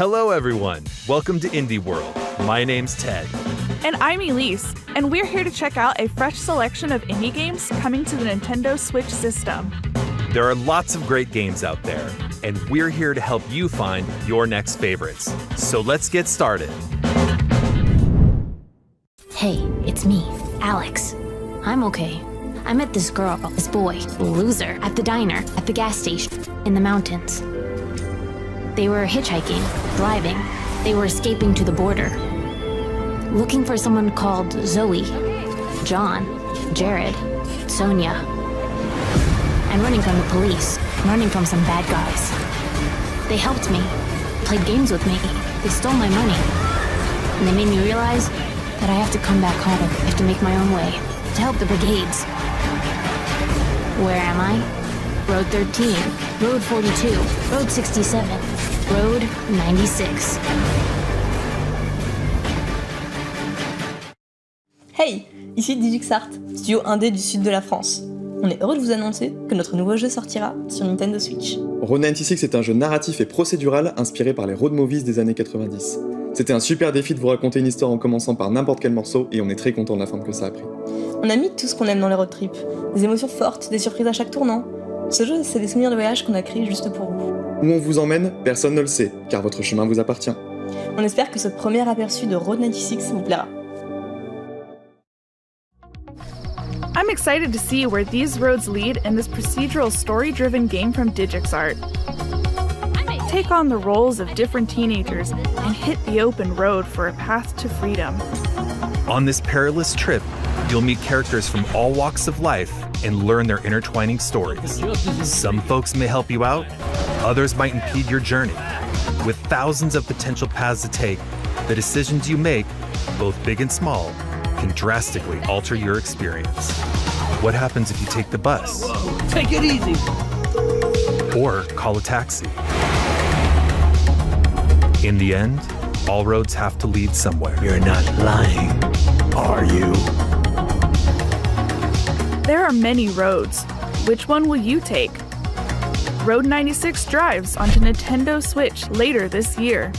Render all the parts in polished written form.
Hello everyone, welcome to Indie World. My name's Ted. And I'm Elise, and we're here to check out a fresh selection of indie games coming to the Nintendo Switch system. There are lots of great games out there, and we're here to help you find your next favorites. So let's get started. Hey, it's me, Alex. I'm okay. I met this girl, this boy, loser, at the diner, at the gas station, in the mountains. They were hitchhiking, driving. They were escaping to the border. Looking for someone called Zoe, John, Jared, Sonia. And running from the police, running from some bad guys. They helped me, played games with me. They stole my money. And they made me realize that I have to come back home. I have to make my own way to help the brigades. Where am I? Road 13, Road 42, Road 67, Road 96. Hey, ici Digixart, studio indé du sud de la France. On est heureux de vous annoncer que notre nouveau jeu sortira sur Nintendo Switch. Road 96 est un jeu narratif et procédural inspiré par les road movies des années 90. C'était un super défi de vous raconter une histoire en commençant par n'importe quel morceau et on est très content de la forme que ça a pris. On a mis tout ce qu'on aime dans les road trips, des émotions fortes, des surprises à chaque tournant. Ce jeu, c'est des souvenirs de voyage qu'on a créés juste pour vous. Où on vous emmène, personne ne le sait, car votre chemin vous appartient. On espère que ce premier aperçu de Road 96 vous plaira. I'm excited to see where these roads lead in this procedural story-driven game from DigixArt. Take on the roles of different teenagers and hit the open road for a path to freedom. On this perilous trip, you'll meet characters from all walks of life and learn their intertwining stories. Some folks may help you out, others might impede your journey. With thousands of potential paths to take, the decisions you make, both big and small, can drastically alter your experience. What happens if you take the bus? Whoa, take it easy. Or call a taxi? In the end, all roads have to lead somewhere. You're not lying, are you? There are many roads. Which one will you take? Road 96 drives onto Nintendo Switch later this year.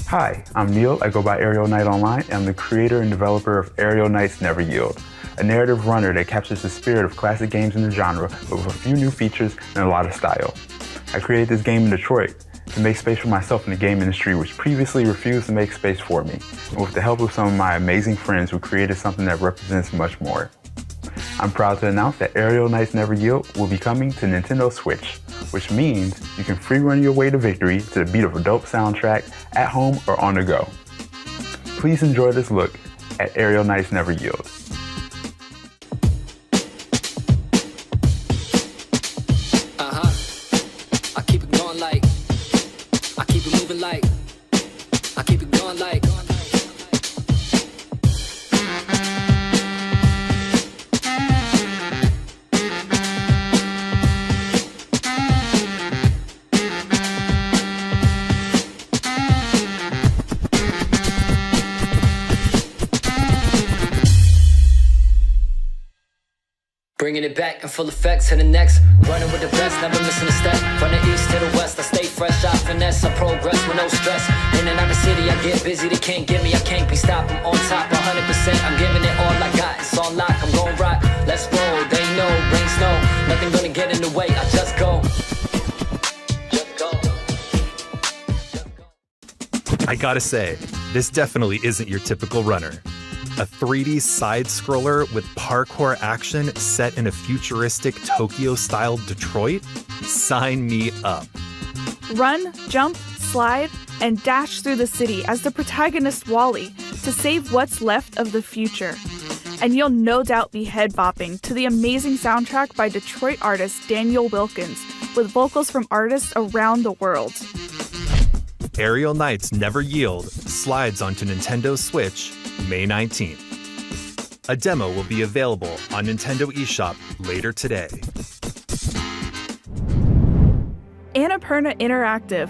Hi, I'm Neil. I go by Aerial Knight Online, and I'm the creator and developer of Aerial Knights Never Yield, a narrative runner that captures the spirit of classic games in the genre, but with a few new features and a lot of style. I created this game in Detroit to make space for myself in the game industry, which previously refused to make space for me, and with the help of some of my amazing friends, we created something that represents much more. I'm proud to announce that Aerial Knights Never Yield will be coming to Nintendo Switch, which means you can free run your way to victory to the beat of a dope soundtrack at home or on the go. Please enjoy this look at Aerial Knights Never Yield. I keep it going like, I keep it moving like, I keep it going like. Bringing it back in full effect to the next. Running with the best, never missing a step. From the east to the west, I stay fresh, I finesse, I progress with no stress. In and out the city, I get busy, they can't get me, I can't be stopped. I'm on top, 100%, I'm giving it all I got. It's on lock, I'm gon' rock, let's roll. They know, rain, snow, nothing gonna get in the way, I just go. Just go. I gotta say, this definitely isn't your typical runner. A 3D side-scroller with parkour action set in a futuristic Tokyo-style Detroit? Sign me up. Run, jump, slide, and dash through the city as the protagonist Wally to save what's left of the future. And you'll no doubt be head-bopping to the amazing soundtrack by Detroit artist Daniel Wilkins, with vocals from artists around the world. Aerial Knights Never Yield slides onto Nintendo Switch May 19th. A demo will be available on Nintendo eShop later today. Annapurna Interactive,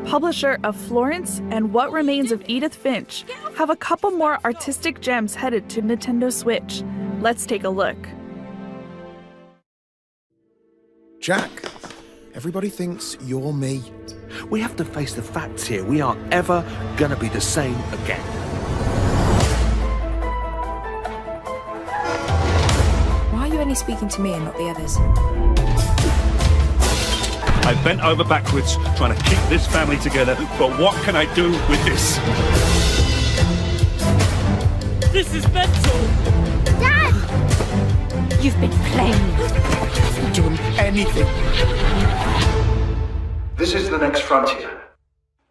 publisher of Florence and What Remains of Edith Finch, have a couple more artistic gems headed to Nintendo Switch. Let's take a look. Jack, everybody thinks you're me. We have to face the facts here. We aren't ever gonna be the same again. Why are you only speaking to me and not the others? I bent over backwards trying to keep this family together, but what can I do with this? This is mental! Dad! You've been playing. I haven't done anything. This is the next frontier.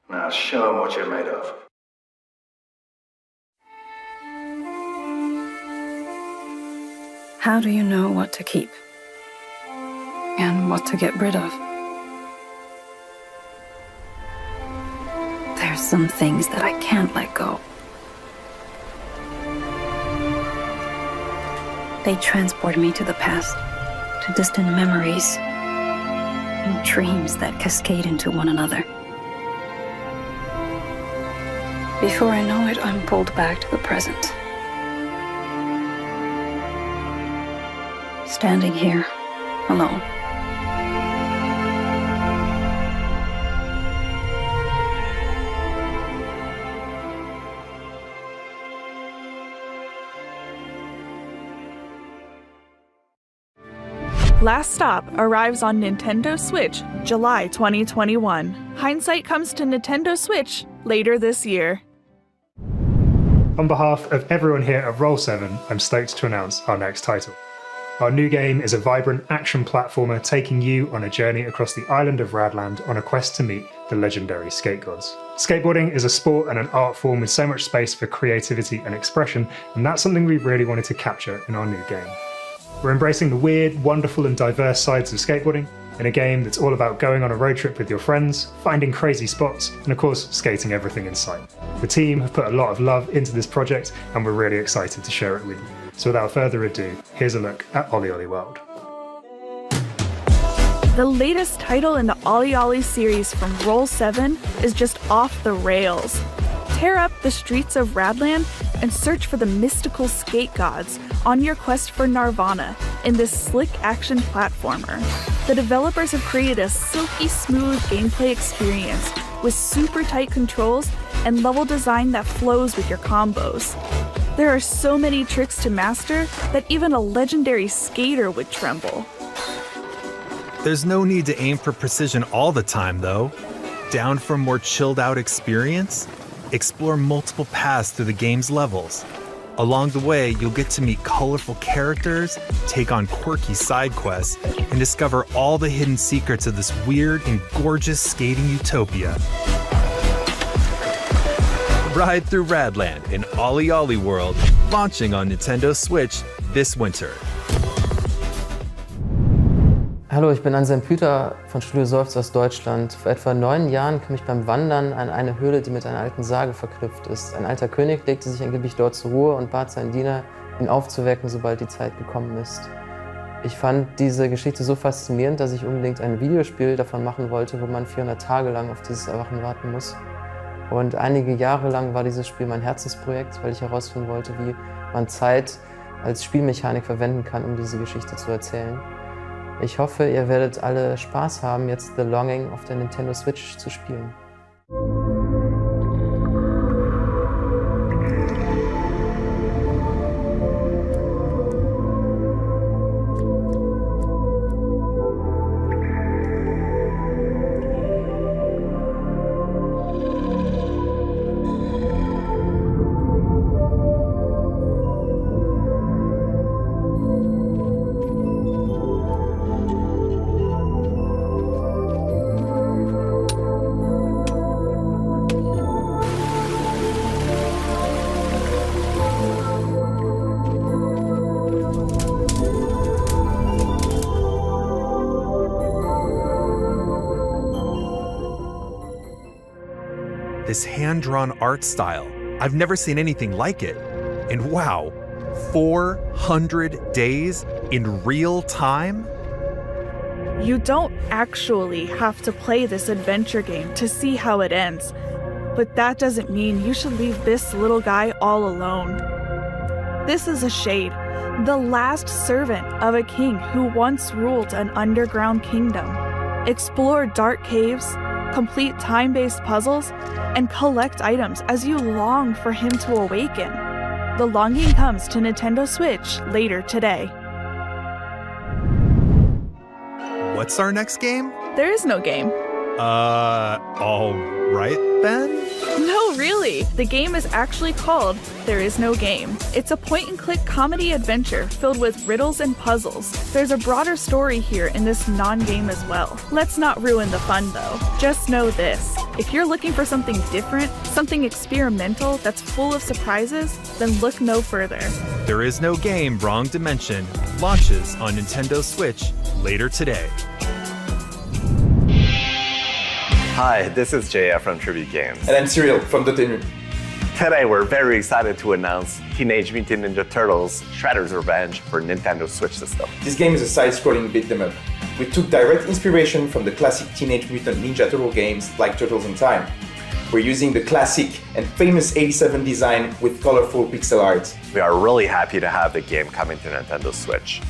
Now show them what you're made of. How do you know what to keep? And what to get rid of? There's some things that I can't let go. They transport me to the past, to distant memories, and dreams that cascade into one another. Before I know it, I'm pulled back to the present. Standing here, alone. Last Stop arrives on Nintendo Switch July 2021. Hindsight comes to Nintendo Switch later this year. On behalf of everyone here at Roll7, I'm stoked to announce our next title. Our new game is a vibrant action platformer taking you on a journey across the island of Radland on a quest to meet the legendary skate gods. Skateboarding is a sport and an art form with so much space for creativity and expression, and that's something we really wanted to capture in our new game. We're embracing the weird, wonderful and diverse sides of skateboarding in a game that's all about going on a road trip with your friends, finding crazy spots, and of course, skating everything in sight. The team have put a lot of love into this project, and we're really excited to share it with you. So without further ado, here's a look at Ollie Ollie World. The latest title in the Ollie Ollie series from Roll7 is just off the rails. Tear up the streets of Radland and search for the mystical skate gods on your quest for Nirvana in this slick action platformer. The developers have created a silky smooth gameplay experience with super tight controls and level design that flows with your combos. There are so many tricks to master that even a legendary skater would tremble. There's no need to aim for precision all the time, though. Down for a more chilled out experience? Explore multiple paths through the game's levels. Along the way, you'll get to meet colorful characters, take on quirky side quests, and discover all the hidden secrets of this weird and gorgeous skating utopia. Ride through Radland in Ollie Ollie World, launching on Nintendo Switch this winter. Hallo, ich bin Anselm Püter von Studio Seufz aus Deutschland. Vor etwa 9 Jahren kam ich beim Wandern an eine Höhle, die mit einer alten Sage verknüpft ist. Ein alter König legte sich angeblich dort zur Ruhe und bat seinen Diener, ihn aufzuwecken, sobald die Zeit gekommen ist. Ich fand diese Geschichte so faszinierend, dass ich unbedingt ein Videospiel davon machen wollte, wo man 400 Tage lang auf dieses Erwachen warten muss. Und einige Jahre lang war dieses Spiel mein Herzensprojekt, weil ich herausfinden wollte, wie man Zeit als Spielmechanik verwenden kann, um diese Geschichte zu erzählen. Ich hoffe, ihr werdet alle Spaß haben, jetzt The Longing auf der Nintendo Switch zu spielen. This hand-drawn art style, I've never seen anything like it. And wow, 400 days in real time? You don't actually have to play this adventure game to see how it ends, but that doesn't mean you should leave this little guy all alone. This is a shade, the last servant of a king who once ruled an underground kingdom. Explore dark caves, complete time-based puzzles, and collect items as you long for him to awaken. The longing comes to Nintendo Switch later today. What's our next game? There is no game. All right then? No, really. The game is actually called There Is No Game. It's a point-and-click comedy adventure filled with riddles and puzzles. There's a broader story here in this non-game as well. Let's not ruin the fun though. Just know this. If you're looking for something different, something experimental that's full of surprises, then look no further. There Is No Game Wrong Dimension launches on Nintendo Switch later today. Hi, this is JF from Tribute Games. And I'm Cyril from TMNT. Today we're very excited to announce Teenage Mutant Ninja Turtles Shredder's Revenge for Nintendo Switch system. This game is a side-scrolling beat 'em up. We took direct inspiration from the classic Teenage Mutant Ninja Turtle games like Turtles in Time. We're using the classic and famous 87 design with colorful pixel art. We are really happy to have the game coming to Nintendo Switch,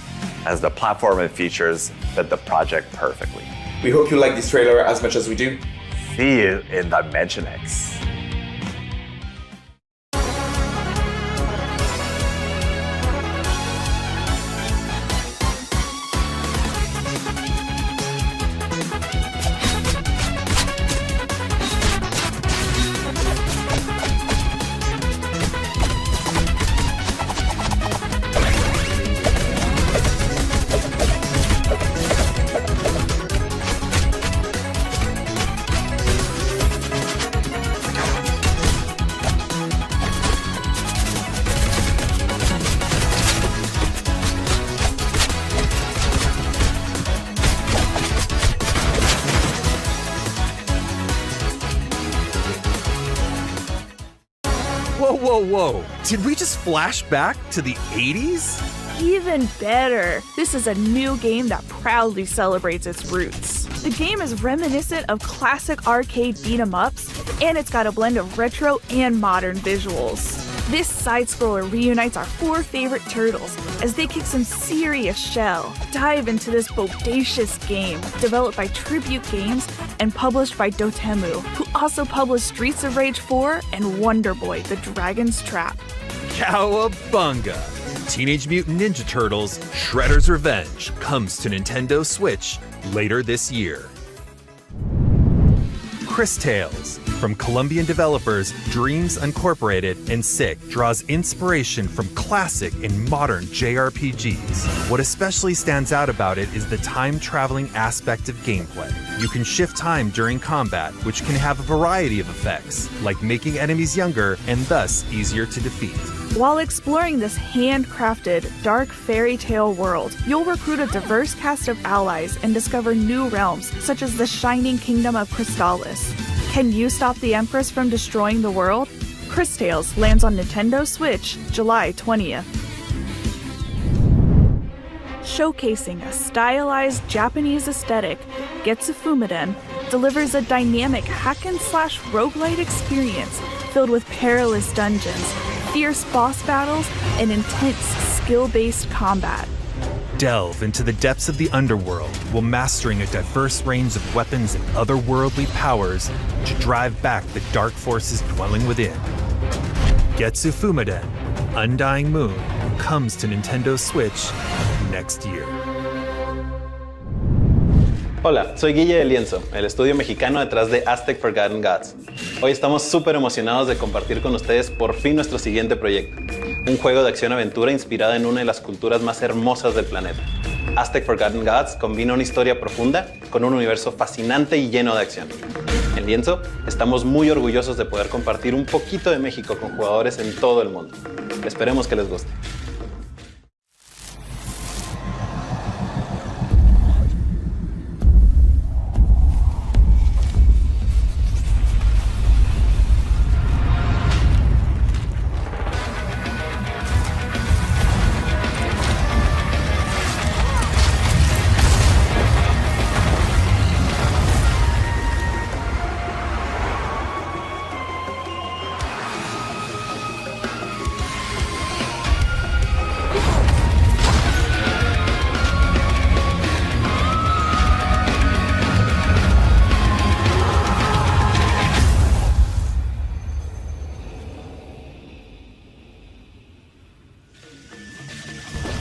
as the platform and features fit the project perfectly. We hope you like this trailer as much as we do. See you in Dimension X. Whoa. Did we just flash back to the 80s? Even better. This is a new game that proudly celebrates its roots. The game is reminiscent of classic arcade beat-em-ups, and it's got a blend of retro and modern visuals. This side-scroller reunites our four favorite turtles as they kick some serious shell. Dive into this bodacious game, developed by Tribute Games and published by Dotemu, who also published Streets of Rage 4 and Wonder Boy: The Dragon's Trap. Cowabunga! Teenage Mutant Ninja Turtles Shredder's Revenge comes to Nintendo Switch later this year. Chris Tales, from Colombian developers Dreams Incorporated and Sick, draws inspiration from classic and modern JRPGs. What especially stands out about it is the time-traveling aspect of gameplay. You can shift time during combat, which can have a variety of effects, like making enemies younger and thus easier to defeat. While exploring this handcrafted, dark fairy tale world, you'll recruit a diverse cast of allies and discover new realms, such as the Shining Kingdom of Crystallis. Can you stop the Empress from destroying the world? Chris Tales lands on Nintendo Switch July 20th. Showcasing a stylized Japanese aesthetic, Getsu Fumiden delivers a dynamic hack-and-slash roguelite experience filled with perilous dungeons, fierce boss battles, and intense skill-based combat. Delve into the depths of the underworld while mastering a diverse range of weapons and otherworldly powers to drive back the dark forces dwelling within. Getsu Fumiden, Undying Moon, comes to Nintendo Switch next year. Hola, soy Guille de Lienzo, el estudio mexicano detrás de Aztec Forgotten Gods. Hoy estamos súper emocionados de compartir con ustedes por fin nuestro siguiente proyecto, un juego de acción-aventura inspirado en una de las culturas más hermosas del planeta. Aztec Forgotten Gods combina una historia profunda con un universo fascinante y lleno de acción. En Lienzo, estamos muy orgullosos de poder compartir un poquito de México con jugadores en todo el mundo. Esperemos que les guste.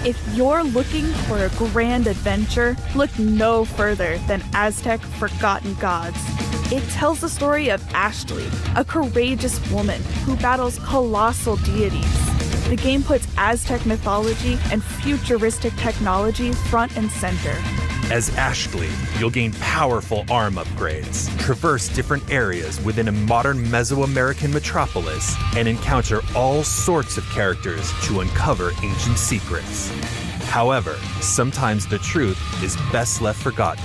If you're looking for a grand adventure, look no further than Aztec Forgotten Gods. It tells the story of Ashley, a courageous woman who battles colossal deities. The game puts Aztec mythology and futuristic technology front and center. As Ashley, you'll gain powerful arm upgrades, traverse different areas within a modern Mesoamerican metropolis, and encounter all sorts of characters to uncover ancient secrets. However, sometimes the truth is best left forgotten.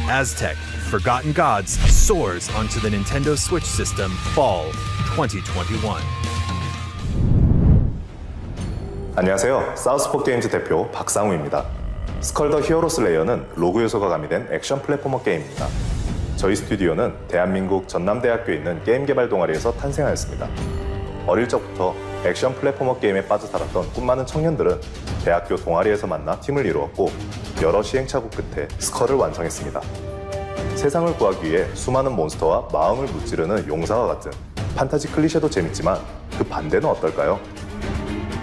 Aztec Forgotten Gods soars onto the Nintendo Switch system fall 2021. 안녕하세요. 사우스포 게임즈 대표 박상우입니다. 스컬 더 히어로 슬레이어는 로그 요소가 가미된 액션 플랫포머 게임입니다. 저희 스튜디오는 대한민국 전남대학교에 있는 게임 개발 동아리에서 탄생하였습니다. 어릴 적부터 액션 플랫포머 게임에 빠져 살았던 꿈 많은 청년들은 대학교 동아리에서 만나 팀을 이루었고 여러 시행착오 끝에 스컬을 완성했습니다. 세상을 구하기 위해 수많은 몬스터와 마음을 무찌르는 용사와 같은 판타지 클리셰도 재밌지만 그 반대는 어떨까요?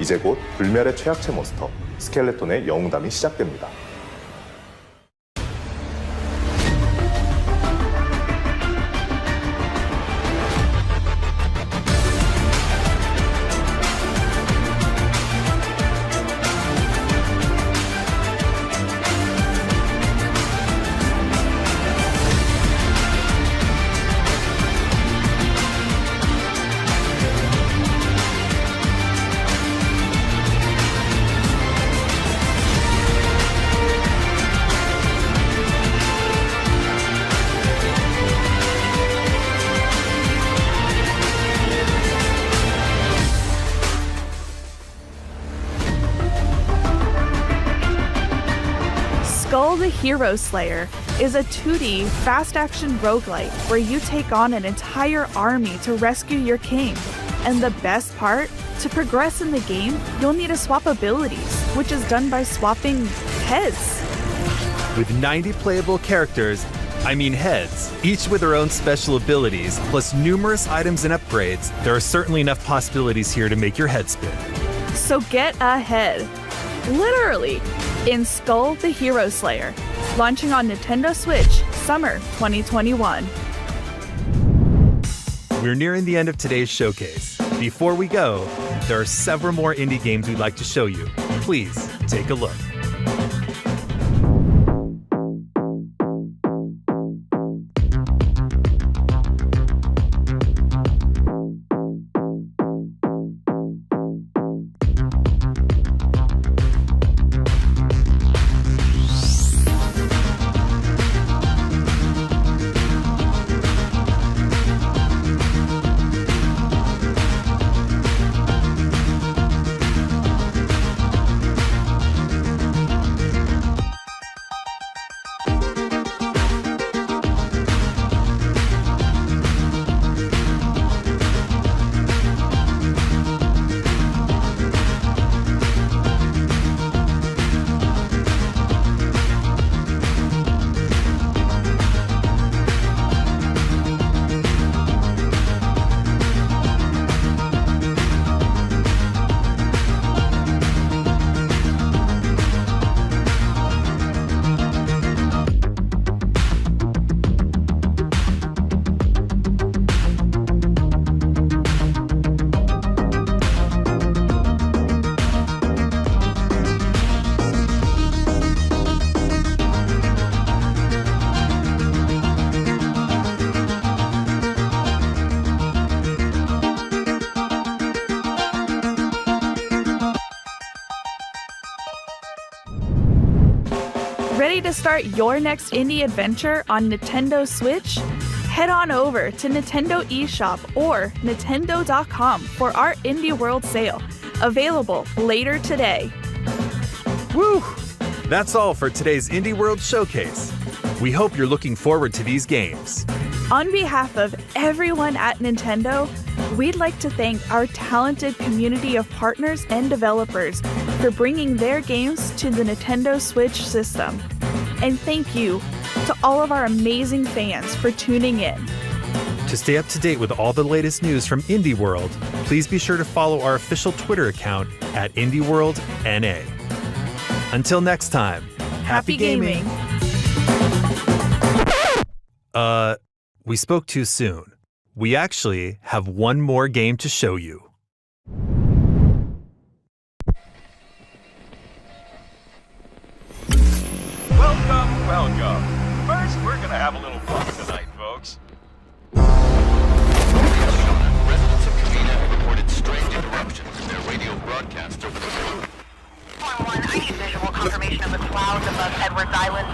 이제 곧 불멸의 최악체 몬스터 스켈레톤의 영웅담이 시작됩니다. Skull the Hero Slayer is a 2D fast-action roguelite where you take on an entire army to rescue your king. And the best part? To progress in the game, you'll need to swap abilities, which is done by swapping heads. With 90 playable characters, heads, each with their own special abilities, plus numerous items and upgrades, there are certainly enough possibilities here to make your head spin. So get ahead. Literally, in Skull the Hero Slayer, launching on Nintendo Switch, summer 2021. We're nearing the end of today's showcase. Before we go, there are several more indie games we'd like to show you. Please take a look. Ready to start your next indie adventure on Nintendo Switch? Head on over to Nintendo eShop or Nintendo.com for our Indie World sale, available later today. Woo! That's all for today's Indie World Showcase. We hope you're looking forward to these games. On behalf of everyone at Nintendo, we'd like to thank our talented community of partners and developers for bringing their games to the Nintendo Switch system. And thank you to all of our amazing fans for tuning in. To stay up to date with all the latest news from Indie World, please be sure to follow our official Twitter account at IndieWorldNA. Until next time, Happy gaming. We spoke too soon. We actually have one more game to show you. Welcome. First, we're gonna have a little fun tonight, folks. Residents of Covina have reported strange interruptions in their radio broadcasts over the phone. 1-1, I need visual confirmation of the clouds above Edwards Island.